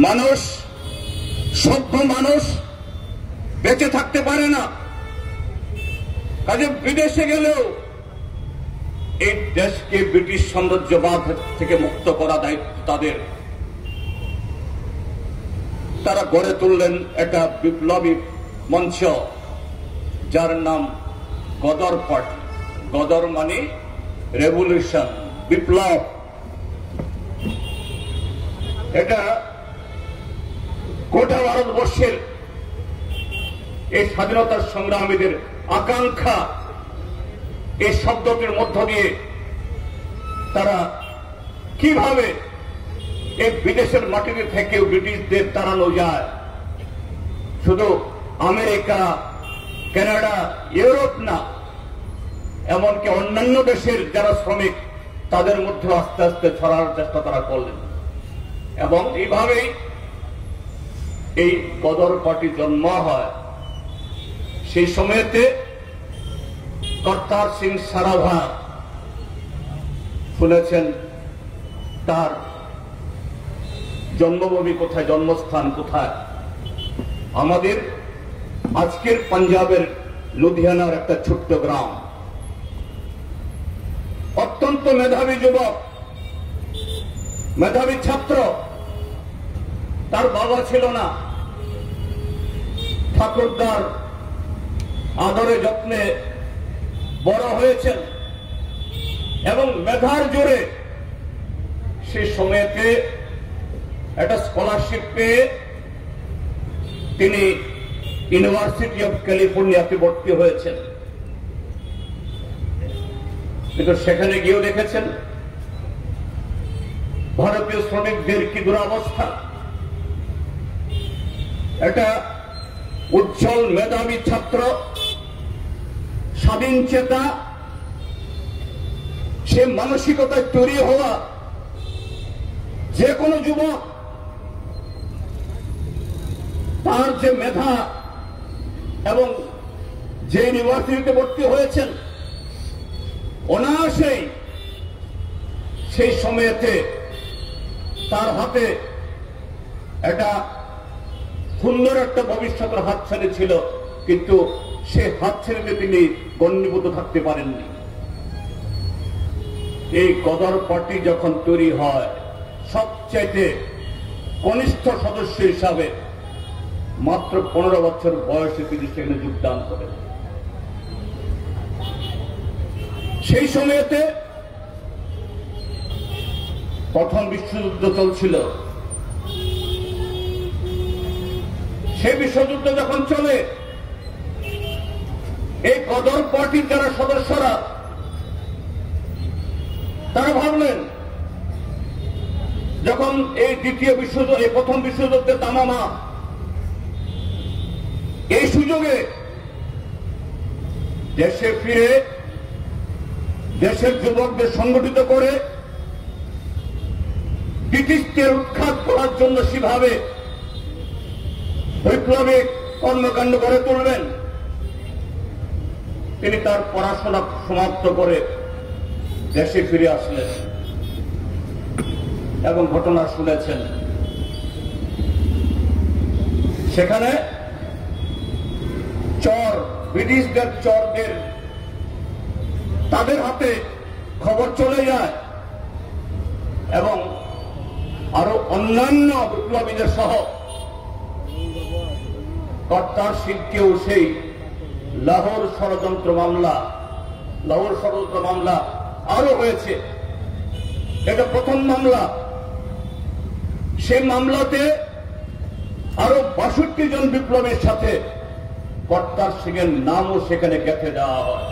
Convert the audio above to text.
মানুষ, সভ্য মানুষ বেঁচে থাকতে পারে না। কাজে বিদেশে গেলেও এই দেশকে ব্রিটিশ সাম্রাজ্যবাদ থেকে মুক্ত করা দায়িত্ব তাদের। তারা গড়ে তুললেন একটা বিপ্লবী মঞ্চ, যার নাম গদর পার্টি। গদর মানে রেভলিউশন, বিপ্লব। এটা গোটা ভারতবর্ষের এই স্বাধীনতার সংগ্রামীদের আকাঙ্ক্ষা। এই শব্দটির মধ্য দিয়ে তারা কিভাবে এই বিদেশের মাটিতে থেকেও ব্রিটিশদের তাড়ানো যায়। শুধু আমেরিকা, কানাডা, ইউরোপ না, এমনকি অন্যান্য দেশের যারা শ্রমিক তাদের মধ্যে আস্তে আস্তে ছড়ার চেষ্টা তারা করলেন। এবং এইভাবেই এই গদর পার্টি জন্ম হয়। সেই সময়তে কর্তার সিং সারাভা শুনেছেন তার জন্মভূমি কোথায়, জন্মস্থান কোথায়। আমাদের আজকের পাঞ্জাবের লুধিয়ানার একটা ছোট্ট গ্রাম। অত্যন্ত মেধাবী যুবক, মেধাবী ছাত্র। তার বাবা ছিল না। ঠাকুরদার আদরে যত্নে বড় হয়েছেন এবং মেধার জোরে সেই সময়তে একটা স্কলারশিপ পেয়ে তিনি ইউনিভার্সিটি অফ ক্যালিফোর্নিয়াতে ভর্তি হয়েছেন। কিন্তু সেখানে গিয়েও দেখেছেন ভারতীয় শ্রমিকদের কি দুরবস্থা। একটা উজ্জ্বল মেধাবী ছাত্র, স্বাধীন চেতা, সে মানসিকতায় তৈরি হওয়া যে কোনো যুবক, তার যে মেধা এবং যে ইউনিভার্সিটিতে ভর্তি হয়েছেন, অনায়াসেই সেই সময়েতে তার হাতে একটা সুন্দর একটা ভবিষ্যতের হাতছানি ছিল, কিন্তু সে হাতছানিতে তিনি গণ্যীভূত থাকতে পারেননি। এই গদর পার্টি যখন তৈরি হয়, সবচাইতে কনিষ্ঠ সদস্য হিসাবে মাত্র 15 বছর বয়সে তিনি সেখানে যোগদান করেন। সেই সময়তে প্রথম বিশ্বযুদ্ধ চলছিল। সেই বিশ্বযুদ্ধ যখন চলে, এই গদর পার্টির যারা সদস্যরা তারা ভাবলেন যখন এই দ্বিতীয় বিশ্বযুদ্ধ, এই প্রথম বিশ্বযুদ্ধের তামামা, এই সুযোগে দেশে ফিরে দেশের যুবকদের সংগঠিত করে ব্রিটিশদের উৎখাত করার জন্য সেভাবে বৈপ্লবিক কর্মকাণ্ড গড়ে তুলবেন। তিনি তার পড়াশোনা সমাপ্ত করে দেশে ফিরে আসলেন এবং ঘটনা শুনেছেন। সেখানে চর, ব্রিটিশদের চরদের তাদের হাতে খবর চলে যায় এবং আরো অন্যান্য বিপ্লবীদের সহ কর্তার সিংকেও সেই লাহোর ষড়যন্ত্র মামলা আরো হয়েছে। এটা প্রথম মামলা। সেই মামলাতে আরো 62 জন বিপ্লবীর সাথে কর্তার সিংয়ের নামও সেখানে গেঁথে দেওয়া হয়।